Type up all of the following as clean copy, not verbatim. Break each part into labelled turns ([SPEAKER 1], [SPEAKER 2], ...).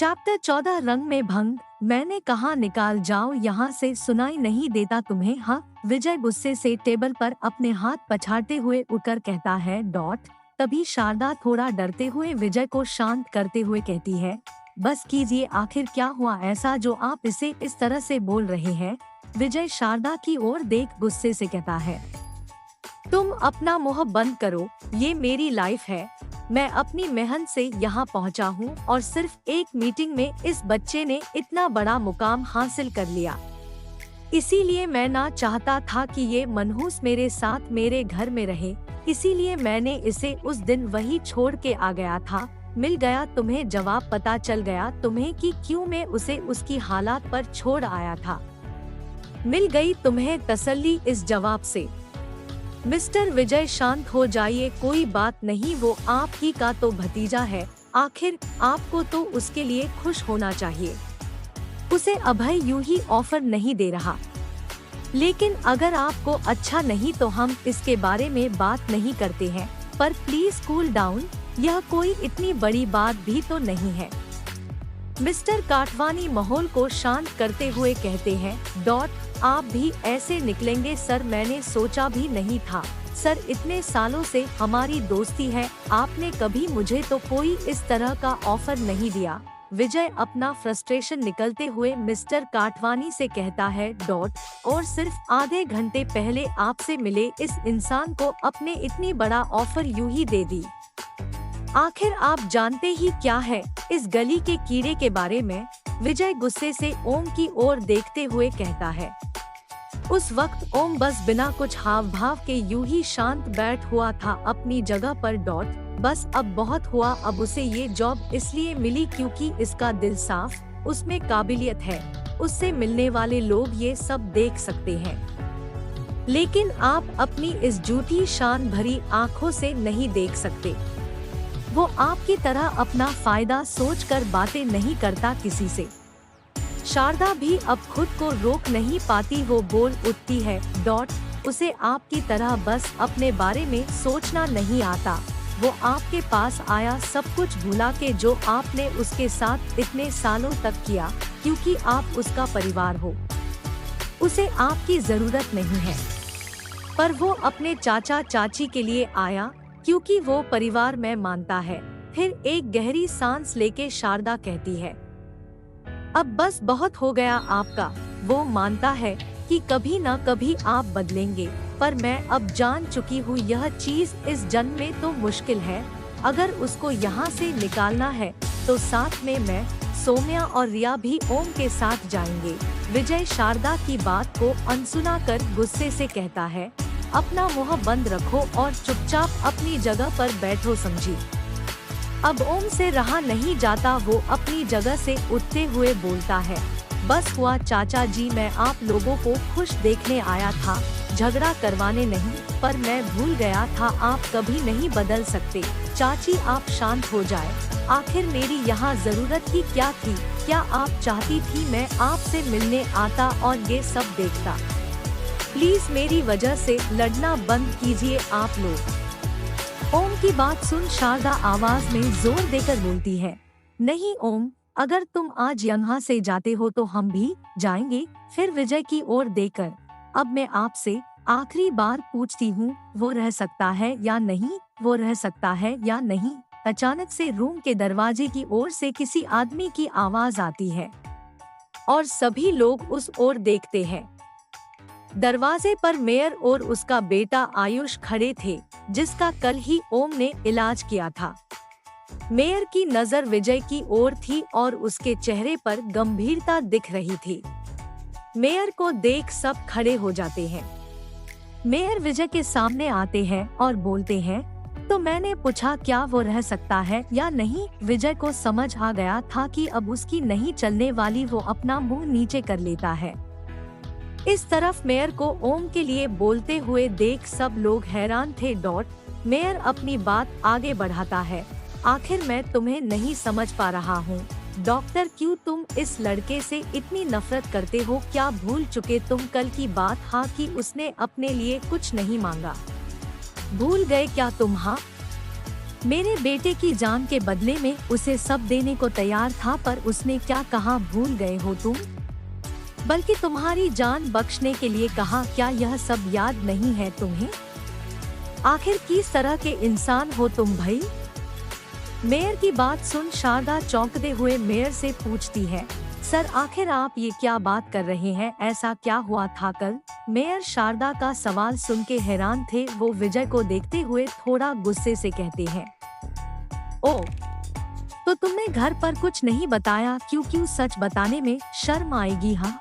[SPEAKER 1] Chapter 14 रंग में भंग। मैंने कहा निकाल जाओ यहाँ से, सुनाई नहीं देता तुम्हें? हाँ। विजय गुस्से से टेबल पर अपने हाथ पछाड़ते हुए उठकर कहता है डॉट। तभी शारदा थोड़ा डरते हुए विजय को शांत करते हुए कहती है, बस कीजिए, आखिर क्या हुआ ऐसा जो आप इसे इस तरह से बोल रहे हैं? विजय शारदा की ओर देख गुस्से से कहता है, तुम अपना मुंह बंद करो, ये मेरी लाइफ है। मैं अपनी मेहनत से यहाँ पहुँचा हूँ और सिर्फ एक मीटिंग में इस बच्चे ने इतना बड़ा मुकाम हासिल कर लिया। इसीलिए मैं ना चाहता था कि ये मनहूस मेरे साथ मेरे घर में रहे, इसीलिए मैंने इसे उस दिन वही छोड़ के आ गया था। मिल गया तुम्हें जवाब, पता चल गया तुम्हें कि क्यों मैं उसे उसकी हालात पर छोड़ आया था। मिल गई तुम्हें तसल्ली इस जवाब से। मिस्टर विजय शांत हो जाइए, कोई बात नहीं, वो आपकी का तो भतीजा है, आखिर आपको तो उसके लिए खुश होना चाहिए। उसे अभय यूं ही ऑफर नहीं दे रहा, लेकिन अगर आपको अच्छा नहीं तो हम इसके बारे में बात नहीं करते हैं, पर प्लीज कूल डाउन, यह कोई इतनी बड़ी बात भी तो नहीं है। मिस्टर काटवानी माहौल को शांत करते हुए कहते हैं, डॉट आप भी ऐसे निकलेंगे सर, मैंने सोचा भी नहीं था सर, इतने सालों से हमारी दोस्ती है, आपने कभी मुझे तो कोई इस तरह का ऑफर नहीं दिया। विजय अपना फ्रस्ट्रेशन निकलते हुए मिस्टर काटवानी से कहता है, डॉट और सिर्फ आधे घंटे पहले आपसे मिले इस इंसान को अपने इतनी बड़ा ऑफर यूं ही दे दी। आखिर आप जानते ही क्या है इस गली के कीड़े के बारे में? विजय गुस्से से ओम की ओर देखते हुए कहता है। उस वक्त ओम बस बिना कुछ हाव भाव के यूं ही शांत बैठ हुआ था अपनी जगह पर। डॉट बस अब बहुत हुआ, अब उसे ये जॉब इसलिए मिली क्योंकि इसका दिल साफ, उसमें काबिलियत है, उससे मिलने वाले लोग ये सब देख सकते हैं। लेकिन आप अपनी इस झूठी शान भरी आँखों से नहीं देख सकते। वो आपकी तरह अपना फायदा सोचकर बातें नहीं करता किसी से। शारदा भी अब खुद को रोक नहीं पाती, वो बोल उठती है, डॉट उसे आपकी तरह बस अपने बारे में सोचना नहीं आता। वो आपके पास आया सब कुछ भुला के जो आपने उसके साथ इतने सालों तक किया, क्योंकि आप उसका परिवार हो। उसे आपकी जरूरत नहीं है, पर वो अपने चाचा चाची के लिए आया क्योंकि वो परिवार में मानता है। फिर एक गहरी सांस लेके शारदा कहती है, अब बस बहुत हो गया आपका। वो मानता है कि कभी न कभी आप बदलेंगे, पर मैं अब जान चुकी हूँ यह चीज इस जन्म में तो मुश्किल है। अगर उसको यहाँ से निकालना है तो साथ में मैं, सोम्या और रिया भी ओम के साथ जाएंगे। विजय शारदा की बात को अनसुना कर गुस्से से कहता है, अपना मुंह बंद रखो और चुपचाप अपनी जगह पर बैठो, समझी? अब ओम से रहा नहीं जाता, वो अपनी जगह से उठते हुए बोलता है, बस हुआ चाचा जी, मैं आप लोगों को खुश देखने आया था, झगड़ा करवाने नहीं, पर मैं भूल गया था आप कभी नहीं बदल सकते। चाची आप शांत हो जाए, आखिर मेरी यहाँ जरूरत ही क्या थी? क्या आप चाहती थी मैं आपसे मिलने आता और ये सब देखता? प्लीज मेरी वजह से लड़ना बंद कीजिए आप लोग। ओम की बात सुन शारदा आवाज में जोर देकर बोलती है, नहीं ओम, अगर तुम आज यहाँ से जाते हो तो हम भी जाएंगे। फिर विजय की ओर देखकर, अब मैं आपसे आखिरी बार पूछती हूँ, वो रह सकता है या नहीं? वो रह सकता है या नहीं? अचानक से रूम के दरवाजे की ओर से किसी आदमी की आवाज आती है और सभी लोग उस ओर देखते हैं। दरवाजे पर मेयर और उसका बेटा आयुष खड़े थे, जिसका कल ही ओम ने इलाज किया था। मेयर की नजर विजय की ओर थी और उसके चेहरे पर गंभीरता दिख रही थी। मेयर को देख सब खड़े हो जाते हैं। मेयर विजय के सामने आते हैं और बोलते हैं, तो मैंने पूछा क्या वो रह सकता है या नहीं? विजय को समझ आ गया था कि अब उसकी नहीं चलने वाली, वो अपना मुंह नीचे कर लेता है। इस तरफ मेयर को ओम के लिए बोलते हुए देख सब लोग हैरान थे। डॉट मेयर अपनी बात आगे बढ़ाता है, आखिर मैं तुम्हें नहीं समझ पा रहा हूँ डॉक्टर, क्यों तुम इस लड़के से इतनी नफरत करते हो? क्या भूल चुके तुम कल की बात? हाँ, कि उसने अपने लिए कुछ नहीं मांगा, भूल गए क्या तुम? हाँ, मेरे बेटे की जान के बदले में उसे सब देने को तैयार था, पर उसने क्या कहा, भूल गए हो तुम? बल्कि तुम्हारी जान बख्शने के लिए कहा। क्या यह सब याद नहीं है तुम्हें? आखिर किस तरह के इंसान हो तुम भाई? मेयर की बात सुन शारदा चौंकते हुए मेयर से पूछती है, सर आखिर आप ये क्या बात कर रहे हैं, ऐसा क्या हुआ था कल? मेयर शारदा का सवाल सुन के हैरान थे। वो विजय को देखते हुए थोड़ा गुस्से से कहते हैं, ओ, तो तुमने घर पर कुछ नहीं बताया, क्यों सच बताने में शर्म आएगी? हाँ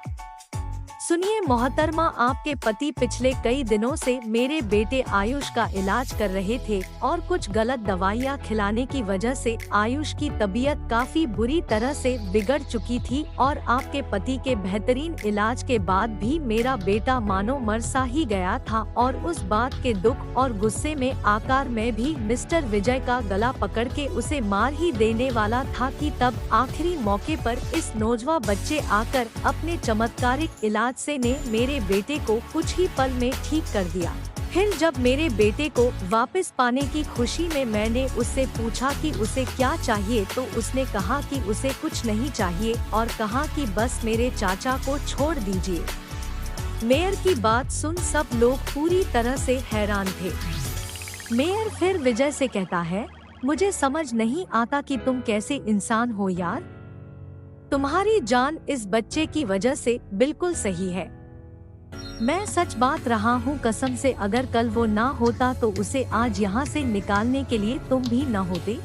[SPEAKER 1] सुनिए मोहतरमा, आपके पति पिछले कई दिनों से मेरे बेटे आयुष का इलाज कर रहे थे और कुछ गलत दवाइयाँ खिलाने की वजह से आयुष की तबीयत काफी बुरी तरह से बिगड़ चुकी थी और आपके पति के बेहतरीन इलाज के बाद भी मेरा बेटा मानो मर सा ही गया था। और उस बात के दुख और गुस्से में आकर मैं भी मिस्टर विजय का गला पकड़ के उसे मार ही देने वाला था कि तब आखिरी मौके पर इस नौजवान बच्चे आकर अपने चमत्कारिक इलाज से ने मेरे बेटे को कुछ ही पल में ठीक कर दिया। फिर जब मेरे बेटे को वापस पाने की खुशी में मैंने उससे पूछा कि उसे क्या चाहिए, तो उसने कहा कि उसे कुछ नहीं चाहिए और कहा कि बस मेरे चाचा को छोड़ दीजिए। मेयर की बात सुन सब लोग पूरी तरह से हैरान थे। मेयर फिर विजय से कहता है, मुझे समझ नहीं आता कि तुम कैसे इंसान हो यार। तुम्हारी जान इस बच्चे की वजह से बिल्कुल सही है। मैं सच बात रहा हूँ कसम से, अगर कल वो ना होता तो उसे आज यहाँ से निकालने के लिए तुम भी न होते।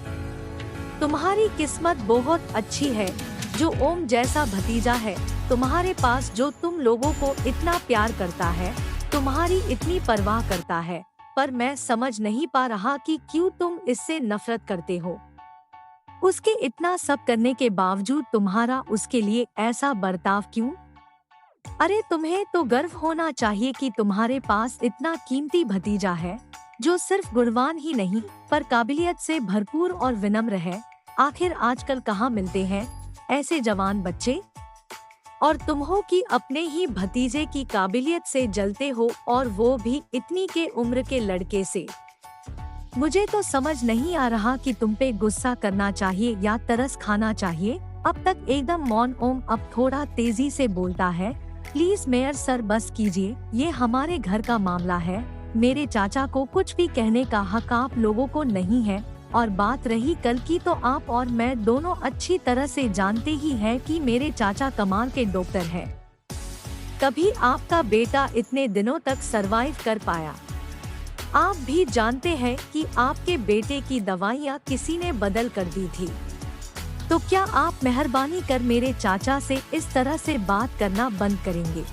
[SPEAKER 1] तुम्हारी किस्मत बहुत अच्छी है जो ओम जैसा भतीजा है तुम्हारे पास, जो तुम लोगों को इतना प्यार करता है, तुम्हारी इतनी परवाह करता है। पर मैं समझ नहीं पा रहा कि क्यों तुम इससे नफरत करते हो। उसके इतना सब करने के बावजूद तुम्हारा उसके लिए ऐसा बर्ताव क्यों? अरे तुम्हें तो गर्व होना चाहिए कि तुम्हारे पास इतना कीमती भतीजा है जो सिर्फ गुणवान ही नहीं पर काबिलियत से भरपूर और विनम्र है। आखिर आजकल कहाँ मिलते हैं ऐसे जवान बच्चे? और तुम हो कि अपने ही भतीजे की काबिलियत से जलते हो, और वो भी इतनी के उम्र के लड़के से। मुझे तो समझ नहीं आ रहा कि तुम पे गुस्सा करना चाहिए या तरस खाना चाहिए। अब तक एकदम मौन ओम अब थोड़ा तेजी से बोलता है, प्लीज मेयर सर बस कीजिए, ये हमारे घर का मामला है। मेरे चाचा को कुछ भी कहने का हक आप लोगों को नहीं है। और बात रही कल की, तो आप और मैं दोनों अच्छी तरह से जानते ही हैं कि मेरे चाचा कमाल के डॉक्टर हैं। तभी आपका बेटा इतने दिनों तक सरवाइव कर पाया। आप भी जानते हैं कि आपके बेटे की दवाइयाँ किसी ने बदल कर दी थी। तो क्या आप मेहरबानी कर मेरे चाचा से इस तरह से बात करना बंद करेंगे?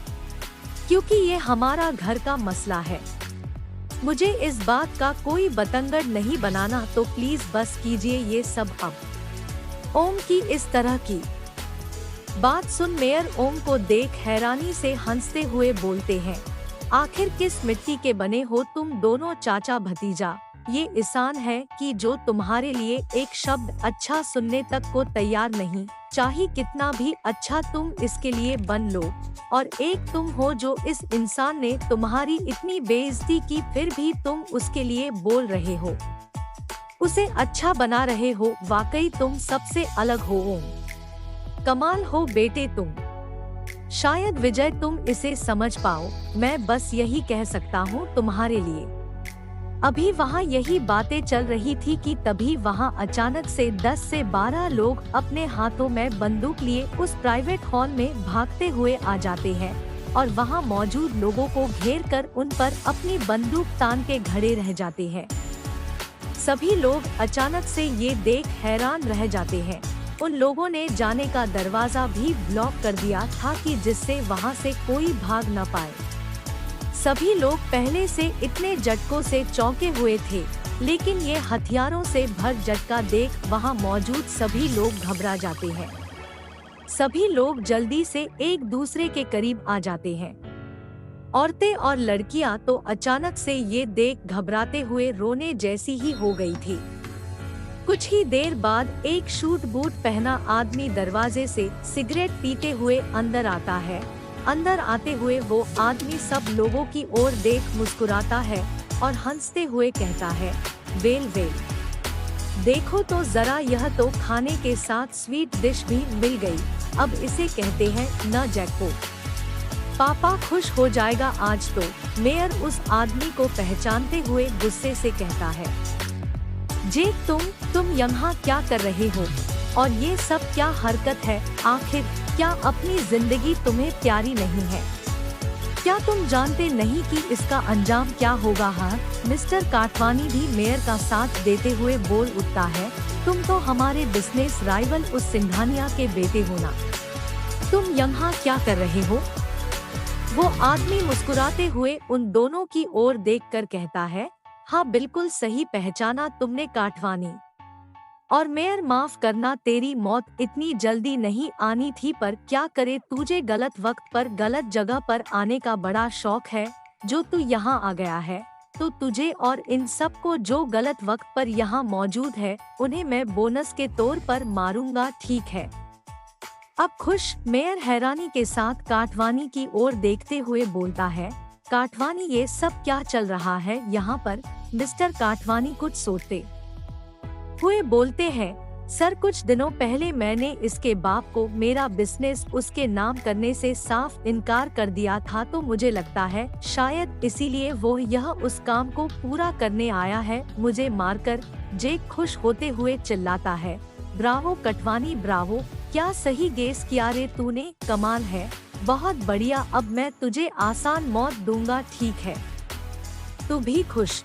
[SPEAKER 1] क्योंकि ये हमारा घर का मसला है। मुझे इस बात का कोई बतंगड़ नहीं बनाना, तो प्लीज बस कीजिए ये सब अब। ओम की इस तरह की बात सुन मेयर ओम को देख हैरानी से हंसते हुए बोलते हैं, आखिर किस मिट्टी के बने हो तुम दोनों चाचा भतीजा? ये इंसान है कि जो तुम्हारे लिए एक शब्द अच्छा सुनने तक को तैयार नहीं, चाहे कितना भी अच्छा तुम इसके लिए बन लो। और एक तुम हो जो इस इंसान ने तुम्हारी इतनी बेइज्जती की, फिर भी तुम उसके लिए बोल रहे हो, उसे अच्छा बना रहे हो। वाकई तुम सबसे अलग हो ओम। कमाल हो बेटे तुम। शायद विजय तुम इसे समझ पाओ। मैं बस यही कह सकता हूँ तुम्हारे लिए। अभी वहाँ यही बातें चल रही थी कि तभी वहाँ अचानक से 10 से 12 लोग अपने हाथों में बंदूक लिए उस प्राइवेट हॉल में भागते हुए आ जाते हैं और वहाँ मौजूद लोगों को घेर कर उन पर अपनी बंदूक तान के खड़े रह जाते हैं। सभी लोग अचानक से ये देख हैरान रह जाते हैं। उन लोगों ने जाने का दरवाजा भी ब्लॉक कर दिया था कि जिससे वहाँ से कोई भाग न पाए। सभी लोग पहले से इतने झटकों से चौंके हुए थे, लेकिन ये हथियारों से भर झटका देख वहाँ मौजूद सभी लोग घबरा जाते हैं। सभी लोग जल्दी से एक दूसरे के करीब आ जाते हैं। औरतें और लड़कियां तो अचानक से ये देख घबराते हुए रोने जैसी ही हो गई थी। कुछ ही देर बाद एक सूट बूट पहना आदमी दरवाजे से सिगरेट पीते हुए अंदर आता है। अंदर आते हुए वो आदमी सब लोगों की ओर देख मुस्कुराता है और हंसते हुए कहता है, वेल वेल, देखो तो जरा, यह तो खाने के साथ स्वीट डिश भी मिल गई। अब इसे कहते हैं न जैकपॉट। पापा खुश हो जाएगा आज तो, मेयर उस आदमी को पहचानते हुए गुस्से से कहता है। जेक, तुम यहाँ क्या कर रहे हो? और ये सब क्या हरकत है? आखिर क्या अपनी जिंदगी तुम्हें प्यारी नहीं है? क्या तुम जानते नहीं कि इसका अंजाम क्या होगा? हाँ, मिस्टर काटवानी भी मेयर का साथ देते हुए बोल उठता है। तुम तो हमारे बिजनेस राइवल उस सिंघानिया के बेटे हो ना? तुम यहाँ क्या कर रहे हो? वो आदमी मुस्कुराते हुए उन दोनों की ओर देखकर कहता है, हाँ बिल्कुल सही पहचाना तुमने काटवानी। और मेयर, माफ करना, तेरी मौत इतनी जल्दी नहीं आनी थी, पर क्या करे, तुझे गलत वक्त पर गलत जगह पर आने का बड़ा शौक है। जो तू यहाँ आ गया है तो तुझे और इन सब को जो गलत वक्त पर यहाँ मौजूद है उन्हें मैं बोनस के तौर पर मारूंगा, ठीक है? अब खुश मेयर हैरानी के साथ काटवानी की ओर देखते हुए बोलता है, काटवानी ये सब क्या चल रहा है यहाँ पर? मिस्टर काटवानी कुछ सोचते हुए बोलते हैं, सर कुछ दिनों पहले मैंने इसके बाप को मेरा बिजनेस उसके नाम करने से साफ इनकार कर दिया था, तो मुझे लगता है शायद इसीलिए वो यह उस काम को पूरा करने आया है मुझे मारकर। जेक खुश होते हुए चिल्लाता है, ब्रावो कटवानी ब्रावो, क्या सही गेस किया रे तूने, कमाल है, बहुत बढ़िया। अब मैं तुझे आसान मौत दूंगा, ठीक है? तू भी खुश?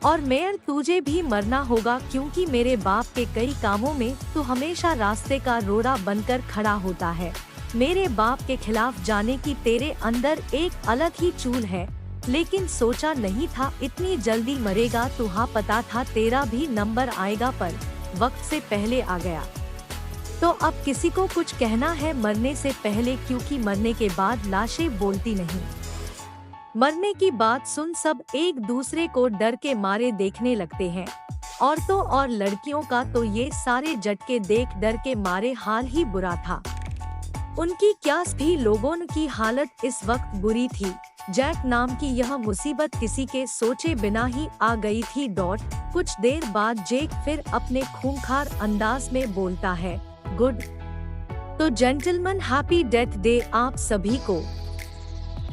[SPEAKER 1] और मेयर, तुझे भी मरना होगा, क्योंकि मेरे बाप के कई कामों में तू हमेशा रास्ते का रोड़ा बनकर खड़ा होता है। मेरे बाप के खिलाफ जाने की तेरे अंदर एक अलग ही चूल है, लेकिन सोचा नहीं था इतनी जल्दी मरेगा तू। हाँ, पता था तेरा भी नंबर आएगा, पर वक्त से पहले आ गया। तो अब किसी को कुछ कहना है मरने से पहले, क्योंकि मरने के बाद लाशें बोलती नहीं। मरने की बात सुन सब एक दूसरे को डर के मारे देखने लगते हैं। औरतों और लड़कियों का तो ये सारे झटके देख डर के मारे हाल ही बुरा था। उनकी क्या भी लोगों की हालत इस वक्त बुरी थी। जैक नाम की यह मुसीबत किसी के सोचे बिना ही आ गई थी। कुछ देर बाद जेक फिर अपने खूंखार अंदाज में बोलता है, गुड तो जेंटलमैन, हैप्पी डेथ डे आप सभी को।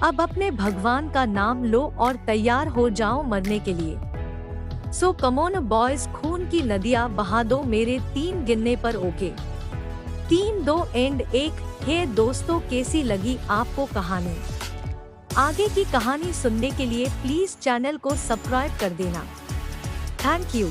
[SPEAKER 1] अब अपने भगवान का नाम लो और तैयार हो जाओ मरने के लिए। सो कम ऑन बॉयज, खून की नदियाँ बहा दो मेरे 3 गिनने पर, ओके? 3, 2 एंड 1। हे दोस्तों, कैसी लगी आपको कहानी? आगे की कहानी सुनने के लिए प्लीज चैनल को सब्सक्राइब कर देना। Thank you.